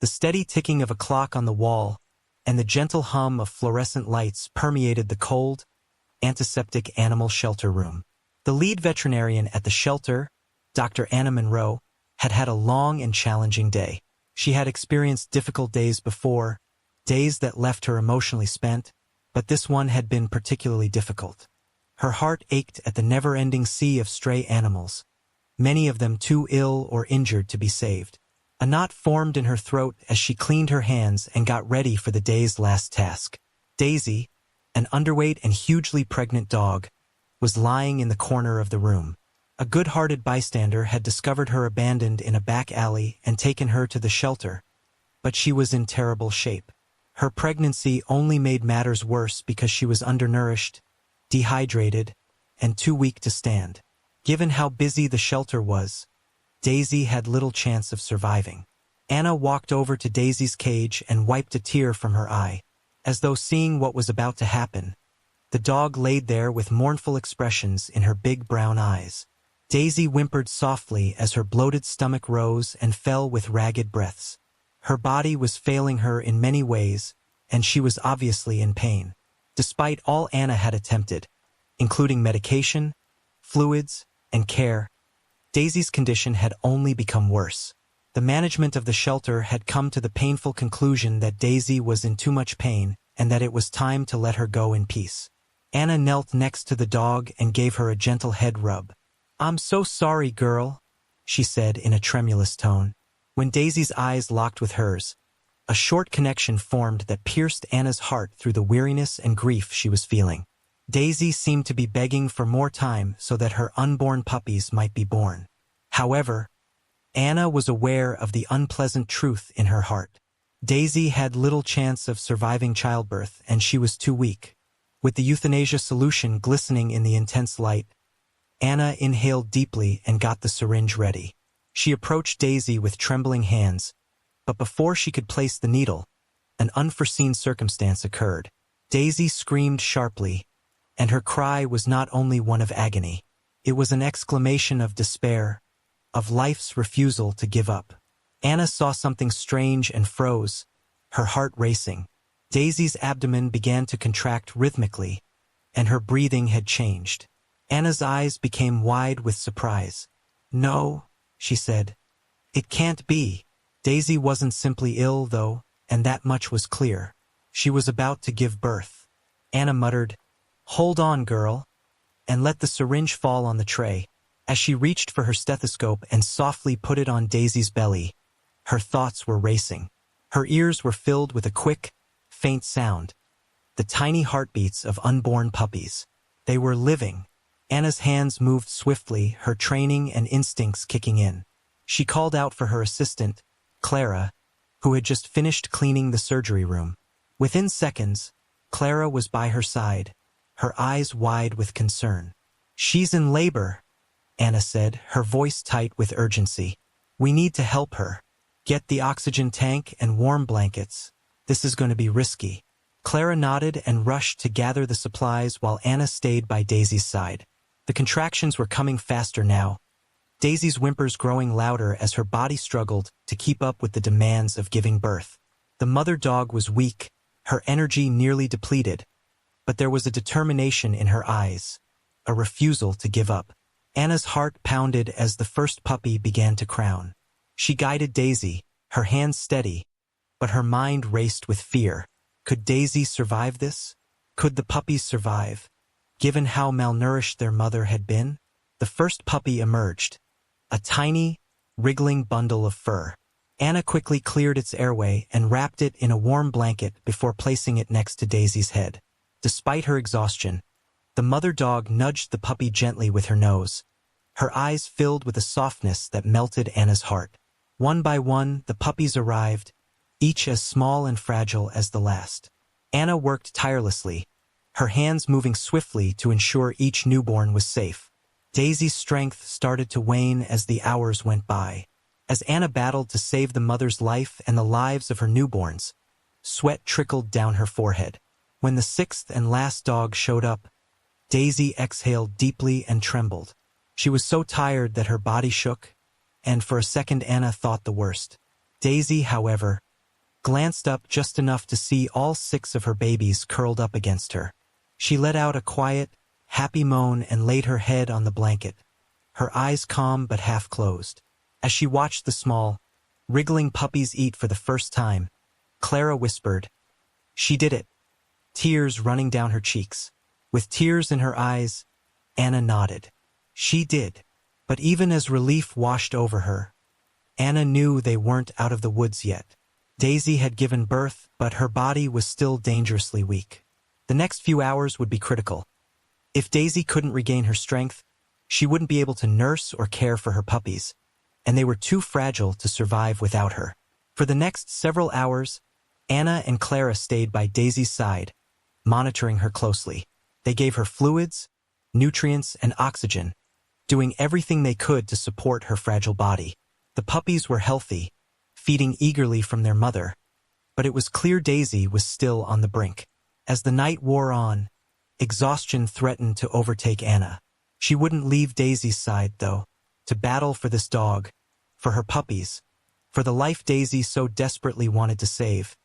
The steady ticking of a clock on the wall and the gentle hum of fluorescent lights permeated the cold, antiseptic animal shelter room. The lead veterinarian at the shelter, Dr. Anna Monroe, had had a long and challenging day. She had experienced difficult days before, days that left her emotionally spent, but this one had been particularly difficult. Her heart ached at the never-ending sea of stray animals, many of them too ill or injured to be saved. A knot formed in her throat as she cleaned her hands and got ready for the day's last task. Daisy, an underweight and hugely pregnant dog, was lying in the corner of the room. A good-hearted bystander had discovered her abandoned in a back alley and taken her to the shelter, but she was in terrible shape. Her pregnancy only made matters worse because she was undernourished, dehydrated, and too weak to stand. Given how busy the shelter was, Daisy had little chance of surviving. Anna walked over to Daisy's cage and wiped a tear from her eye. As though seeing what was about to happen, the dog laid there with mournful expressions in her big brown eyes. Daisy whimpered softly as her bloated stomach rose and fell with ragged breaths. Her body was failing her in many ways, and she was obviously in pain. Despite all Anna had attempted, including medication, fluids, and care, Daisy's condition had only become worse. The management of the shelter had come to the painful conclusion that Daisy was in too much pain and that it was time to let her go in peace. Anna knelt next to the dog and gave her a gentle head rub. "I'm so sorry, girl," she said in a tremulous tone. When Daisy's eyes locked with hers, a short connection formed that pierced Anna's heart through the weariness and grief she was feeling. Daisy seemed to be begging for more time so that her unborn puppies might be born. However, Anna was aware of the unpleasant truth in her heart. Daisy had little chance of surviving childbirth, and she was too weak. With the euthanasia solution glistening in the intense light, Anna inhaled deeply and got the syringe ready. She approached Daisy with trembling hands, but before she could place the needle, an unforeseen circumstance occurred. Daisy screamed sharply, and her cry was not only one of agony. It was an exclamation of despair, of life's refusal to give up. Anna saw something strange and froze, her heart racing. Daisy's abdomen began to contract rhythmically, and her breathing had changed. Anna's eyes became wide with surprise. "No," she said. "It can't be." Daisy wasn't simply ill, though, and that much was clear. She was about to give birth. Anna muttered, "Hold on, girl," and let the syringe fall on the tray. As she reached for her stethoscope and softly put it on Daisy's belly, her thoughts were racing. Her ears were filled with a quick, faint sound, the tiny heartbeats of unborn puppies. They were living. Anna's hands moved swiftly, her training and instincts kicking in. She called out for her assistant, Clara, who had just finished cleaning the surgery room. Within seconds, Clara was by her side, her eyes wide with concern. "She's in labor," Anna said, her voice tight with urgency. "We need to help her. Get the oxygen tank and warm blankets. This is going to be risky." Clara nodded and rushed to gather the supplies while Anna stayed by Daisy's side. The contractions were coming faster now, Daisy's whimpers growing louder as her body struggled to keep up with the demands of giving birth. The mother dog was weak, her energy nearly depleted, but there was a determination in her eyes, a refusal to give up. Anna's heart pounded as the first puppy began to crown. She guided Daisy, her hands steady, but her mind raced with fear. Could Daisy survive this? Could the puppies survive, given how malnourished their mother had been? The first puppy emerged, a tiny, wriggling bundle of fur. Anna quickly cleared its airway and wrapped it in a warm blanket before placing it next to Daisy's head. Despite her exhaustion, the mother dog nudged the puppy gently with her nose, her eyes filled with a softness that melted Anna's heart. One by one, the puppies arrived, each as small and fragile as the last. Anna worked tirelessly, her hands moving swiftly to ensure each newborn was safe. Daisy's strength started to wane as the hours went by. As Anna battled to save the mother's life and the lives of her newborns, sweat trickled down her forehead. When the sixth and last dog showed up, Daisy exhaled deeply and trembled. She was so tired that her body shook, and for a second Anna thought the worst. Daisy, however, glanced up just enough to see all 6 of her babies curled up against her. She let out a quiet, happy moan and laid her head on the blanket, her eyes calm but half closed. As she watched the small, wriggling puppies eat for the first time, Clara whispered, "She did it," tears running down her cheeks. With tears in her eyes, Anna nodded. She did. But even as relief washed over her, Anna knew they weren't out of the woods yet. Daisy had given birth, but her body was still dangerously weak. The next few hours would be critical. If Daisy couldn't regain her strength, she wouldn't be able to nurse or care for her puppies, and they were too fragile to survive without her. For the next several hours, Anna and Clara stayed by Daisy's side, monitoring her closely. They gave her fluids, nutrients, and oxygen, doing everything they could to support her fragile body. The puppies were healthy, feeding eagerly from their mother, but it was clear Daisy was still on the brink. As the night wore on, exhaustion threatened to overtake Anna. She wouldn't leave Daisy's side, though, to battle for this dog, for her puppies, for the life Daisy so desperately wanted to save.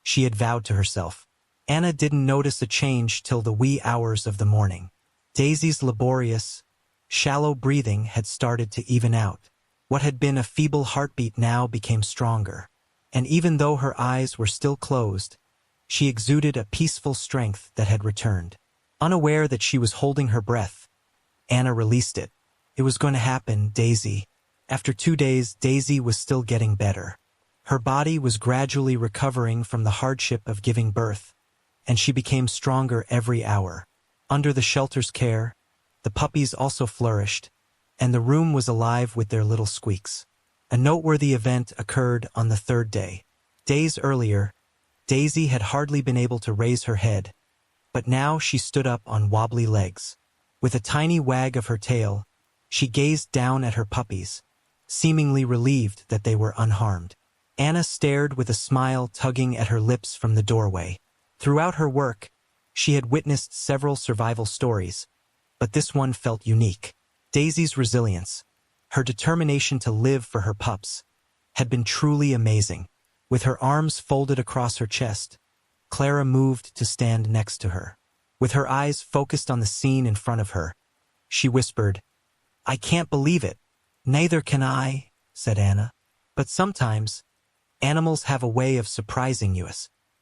She had vowed to herself. Anna didn't notice a change till the wee hours of the morning. Daisy's laborious, shallow breathing had started to even out. What had been a feeble heartbeat now became stronger, and even though her eyes were still closed, she exuded a peaceful strength that had returned. Unaware that she was holding her breath, Anna released it. It was going to happen, Daisy. After 2 days, Daisy was still getting better. Her body was gradually recovering from the hardship of giving birth, and she became stronger every hour. Under the shelter's care, the puppies also flourished, and the room was alive with their little squeaks. A noteworthy event occurred on the 3rd day. Days earlier, Daisy had hardly been able to raise her head, but now she stood up on wobbly legs. With a tiny wag of her tail, she gazed down at her puppies, seemingly relieved that they were unharmed. Anna stared with a smile tugging at her lips from the doorway. Throughout her work, she had witnessed several survival stories, but this one felt unique. Daisy's resilience, her determination to live for her pups, had been truly amazing. With her arms folded across her chest, Clara moved to stand next to her. With her eyes focused on the scene in front of her, she whispered, "I can't believe it." "Neither can I," said Anna. "But sometimes, animals have a way of surprising you."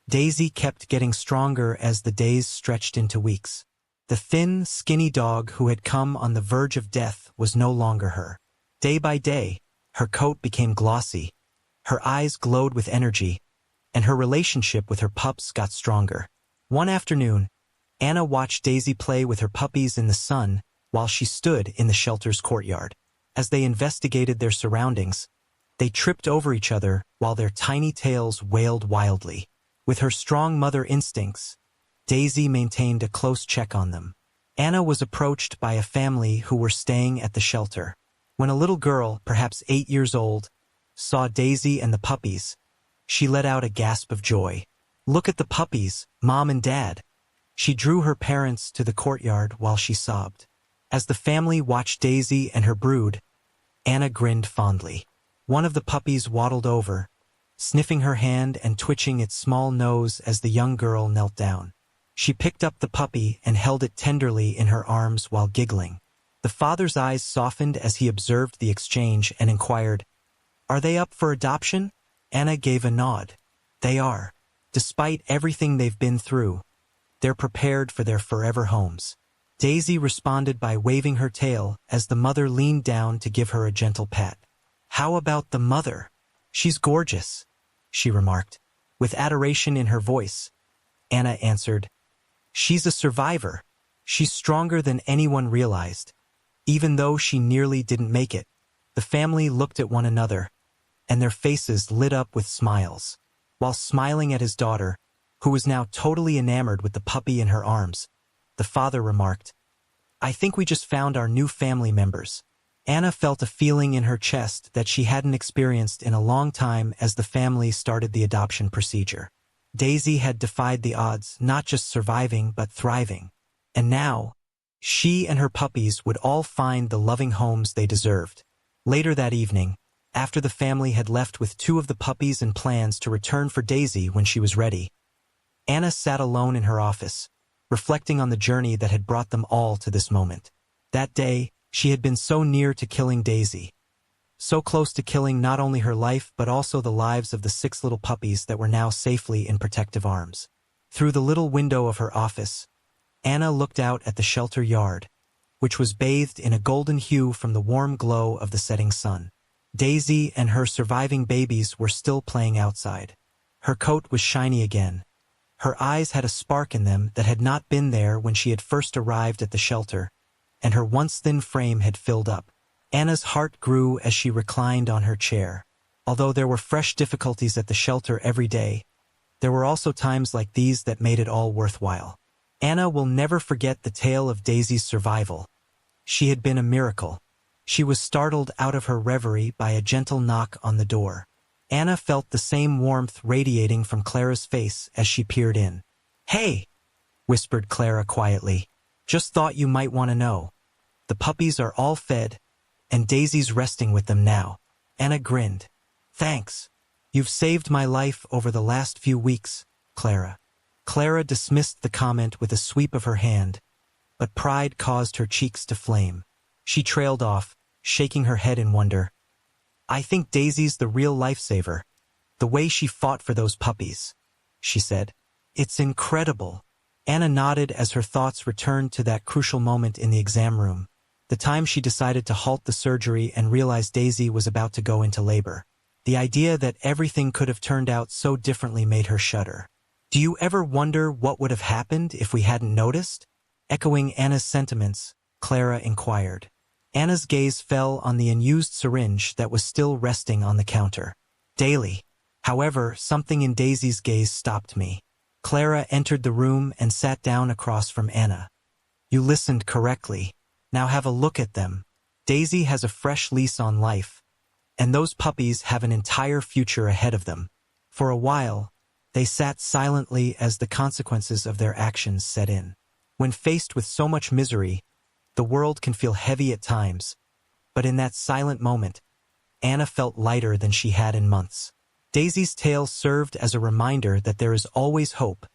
Daisy kept getting stronger as the days stretched into weeks. The thin, skinny dog who had come on the verge of death was no longer her. Day by day, her coat became glossy, her eyes glowed with energy, and her relationship with her pups got stronger. One afternoon, Anna watched Daisy play with her puppies in the sun while she stood in the shelter's courtyard. As they investigated their surroundings, they tripped over each other while their tiny tails wailed wildly. With her strong mother instincts, Daisy maintained a close check on them. Anna was approached by a family who were staying at the shelter. When a little girl, perhaps 8 years old, saw Daisy and the puppies, she let out a gasp of joy. "Look at the puppies, Mom and Dad." She drew her parents to the courtyard while she sobbed. As the family watched Daisy and her brood, Anna grinned fondly. One of the puppies waddled over, sniffing her hand and twitching its small nose as the young girl knelt down. She picked up the puppy and held it tenderly in her arms while giggling. The father's eyes softened as he observed the exchange and inquired, "Are they up for adoption?" Anna gave a nod. "They are. Despite everything they've been through, they're prepared for their forever homes." Daisy responded by waving her tail as the mother leaned down to give her a gentle pat. "How about the mother? She's gorgeous," she remarked. With adoration in her voice, Anna answered, "She's a survivor. She's stronger than anyone realized." Even though she nearly didn't make it, the family looked at one another, and their faces lit up with smiles. While smiling at his daughter, who was now totally enamored with the puppy in her arms, the father remarked, "I think we just found our new family members." Anna felt a feeling in her chest that she hadn't experienced in a long time as the family started the adoption procedure. Daisy had defied the odds, not just surviving but thriving. And now, she and her puppies would all find the loving homes they deserved. Later that evening, after the family had left with 2 of the puppies and plans to return for Daisy when she was ready. Anna sat alone in her office, reflecting on the journey that had brought them all to this moment. That day, she had been so near to killing Daisy, so close to killing not only her life but also the lives of the 6 little puppies that were now safely in protective arms. Through the little window of her office, Anna looked out at the shelter yard, which was bathed in a golden hue from the warm glow of the setting sun. Daisy and her surviving babies were still playing outside. Her coat was shiny again. Her eyes had a spark in them that had not been there when she had first arrived at the shelter, and her once thin frame had filled up. Anna's heart grew as she reclined on her chair. Although there were fresh difficulties at the shelter every day, there were also times like these that made it all worthwhile. Anna will never forget the tale of Daisy's survival. She had been a miracle. She was startled out of her reverie by a gentle knock on the door. Anna felt the same warmth radiating from Clara's face as she peered in. "Hey," whispered Clara quietly. "Just thought you might want to know. The puppies are all fed, and Daisy's resting with them now." Anna grinned. "Thanks. You've saved my life over the last few weeks, Clara." Clara dismissed the comment with a sweep of her hand, but pride caused her cheeks to flame. She trailed off, shaking her head in wonder. "I think Daisy's the real lifesaver. The way she fought for those puppies," she said. "It's incredible." Anna nodded as her thoughts returned to that crucial moment in the exam room, the time she decided to halt the surgery and realized Daisy was about to go into labor. The idea that everything could have turned out so differently made her shudder. "Do you ever wonder what would have happened if we hadn't noticed?" Echoing Anna's sentiments, Clara inquired. Anna's gaze fell on the unused syringe that was still resting on the counter. "Daily." However, something in Daisy's gaze stopped me. Clara entered the room and sat down across from Anna. "You listened correctly. Now have a look at them. Daisy has a fresh lease on life, and those puppies have an entire future ahead of them." For a while, they sat silently as the consequences of their actions set in. When faced with so much misery, the world can feel heavy at times, but in that silent moment, Anna felt lighter than she had in months. Daisy's tale served as a reminder that there is always hope,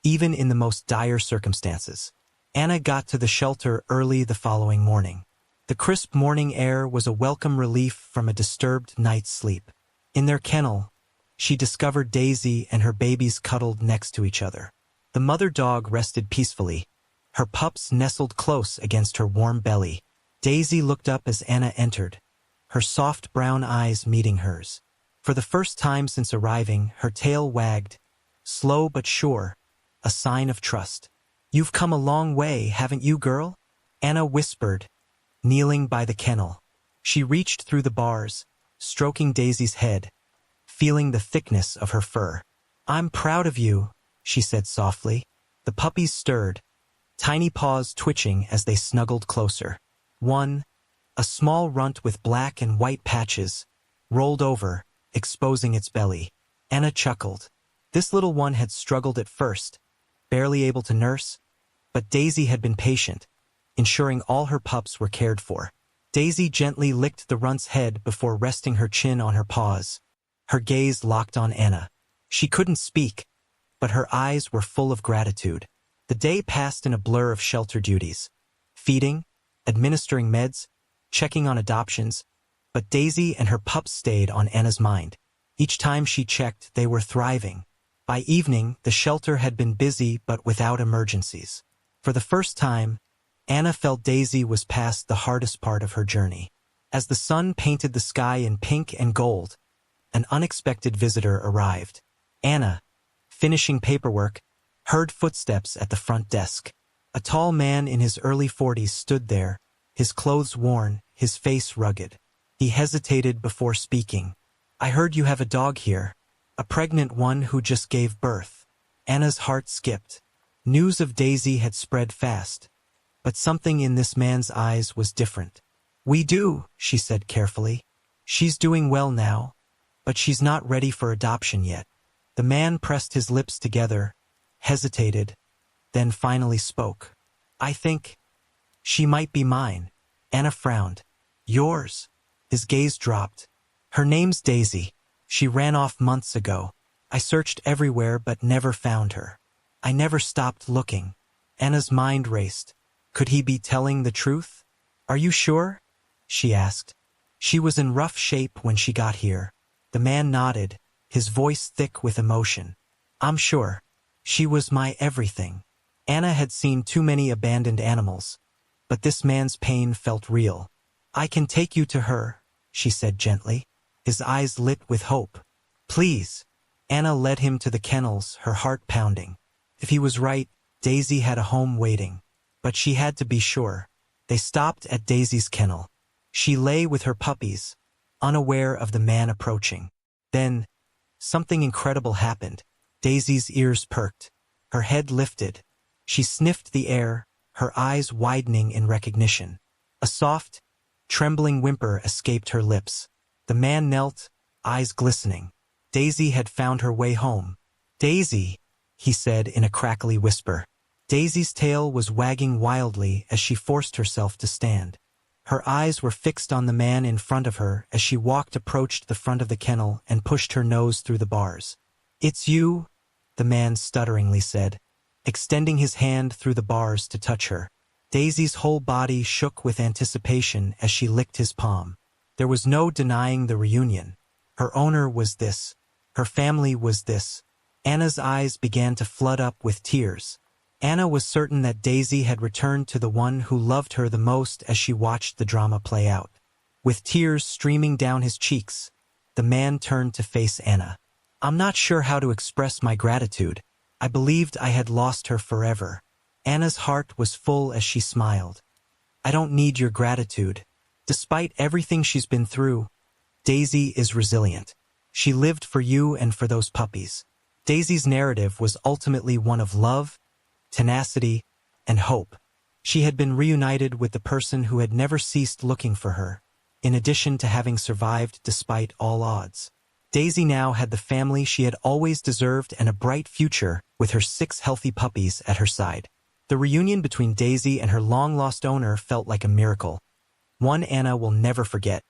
even in the most dire circumstances. Anna got to the shelter early the following morning. The crisp morning air was a welcome relief from a disturbed night's sleep. In their kennel, she discovered Daisy and her babies cuddled next to each other. The mother dog rested peacefully, her pups nestled close against her warm belly. Daisy looked up as Anna entered, her soft brown eyes meeting hers. For the first time since arriving, her tail wagged, slow but sure, a sign of trust. "You've come a long way, haven't you, girl?" Anna whispered, kneeling by the kennel. She reached through the bars, stroking Daisy's head, feeling the thickness of her fur. "I'm proud of you," she said softly. The puppies stirred, tiny paws twitching as they snuggled closer. One, a small runt with black and white patches, rolled over, exposing its belly. Anna chuckled. This little one had struggled at first, barely able to nurse, but Daisy had been patient, ensuring all her pups were cared for. Daisy gently licked the runt's head before resting her chin on her paws. Her gaze locked on Anna. She couldn't speak, but her eyes were full of gratitude. The day passed in a blur of shelter duties. Feeding, administering meds, checking on adoptions, but Daisy and her pups stayed on Anna's mind. Each time she checked, they were thriving. By evening, the shelter had been busy but without emergencies. For the first time, Anna felt Daisy was past the hardest part of her journey. As the sun painted the sky in pink and gold, an unexpected visitor arrived. Anna, finishing paperwork, heard footsteps at the front desk. A tall man in his early 40s stood there, his clothes worn, his face rugged. He hesitated before speaking. "I heard you have a dog here, a pregnant one who just gave birth." Anna's heart skipped. News of Daisy had spread fast, but something in this man's eyes was different. "We do," she said carefully. "She's doing well now, but she's not ready for adoption yet." The man pressed his lips together, hesitated, then finally spoke. "I think she might be mine." Anna frowned. "Yours?" His gaze dropped. Her name's Daisy. She ran off months ago. I searched everywhere but never found her. I never stopped looking. Anna's mind raced. Could he be telling the truth? Are you sure? She asked. She was in rough shape when she got here. The man nodded, his voice thick with emotion. I'm sure. She was my everything. Anna had seen too many abandoned animals, but this man's pain felt real. I can take you to her, she said gently. His eyes lit with hope. Please. Anna led him to the kennels, her heart pounding. If he was right, Daisy had a home waiting. But she had to be sure. They stopped at Daisy's kennel. She lay with her puppies, unaware of the man approaching. Then, something incredible happened. Daisy's ears perked. Her head lifted. She sniffed the air, her eyes widening in recognition. A soft, trembling whimper escaped her lips. The man knelt, eyes glistening. Daisy had found her way home. Daisy, he said in a crackly whisper. Daisy's tail was wagging wildly as she forced herself to stand. Her eyes were fixed on the man in front of her as she approached the front of the kennel and pushed her nose through the bars. It's you, the man stutteringly said, extending his hand through the bars to touch her. Daisy's whole body shook with anticipation as she licked his palm. There was no denying the reunion. Her owner was this. Her family was this. Anna's eyes began to flood up with tears. Anna was certain that Daisy had returned to the one who loved her the most as she watched the drama play out. With tears streaming down his cheeks, the man turned to face Anna. I'm not sure how to express my gratitude. I believed I had lost her forever. Anna's heart was full as she smiled. I don't need your gratitude. Despite everything she's been through, Daisy is resilient. She lived for you and for those puppies. Daisy's narrative was ultimately one of love, tenacity, and hope. She had been reunited with the person who had never ceased looking for her, in addition to having survived despite all odds. Daisy now had the family she had always deserved and a bright future with her 6 healthy puppies at her side. The reunion between Daisy and her long-lost owner felt like a miracle, one Anna will never forget.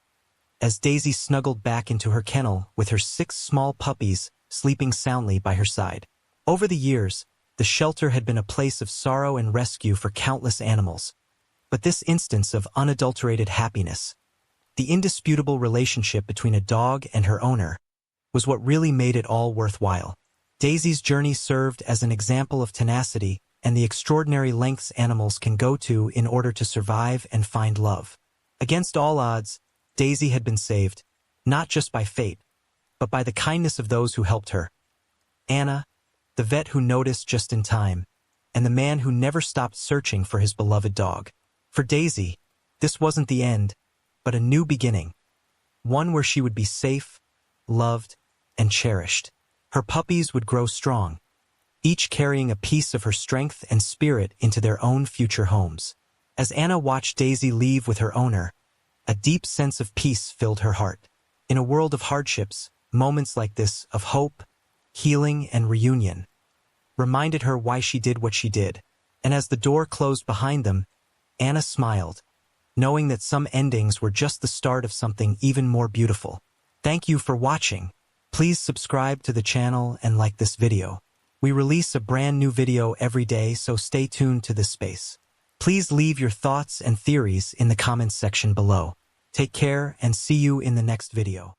As Daisy snuggled back into her kennel with her 6 small puppies sleeping soundly by her side. Over the years, the shelter had been a place of sorrow and rescue for countless animals. But this instance of unadulterated happiness, the indisputable relationship between a dog and her owner, was what really made it all worthwhile. Daisy's journey served as an example of tenacity and the extraordinary lengths animals can go to in order to survive and find love. Against all odds, Daisy had been saved, not just by fate, but by the kindness of those who helped her. Anna, the vet who noticed just in time, and the man who never stopped searching for his beloved dog. For Daisy, this wasn't the end, but a new beginning, one where she would be safe, loved, and cherished. Her puppies would grow strong, each carrying a piece of her strength and spirit into their own future homes. As Anna watched Daisy leave with her owner, a deep sense of peace filled her heart. In a world of hardships, moments like this of hope, healing, and reunion reminded her why she did what she did. And as the door closed behind them, Anna smiled, knowing that some endings were just the start of something even more beautiful. Thank you for watching. Please subscribe to the channel and like this video. We release a brand new video every day, so stay tuned to this space. Please leave your thoughts and theories in the comments section below. Take care and see you in the next video.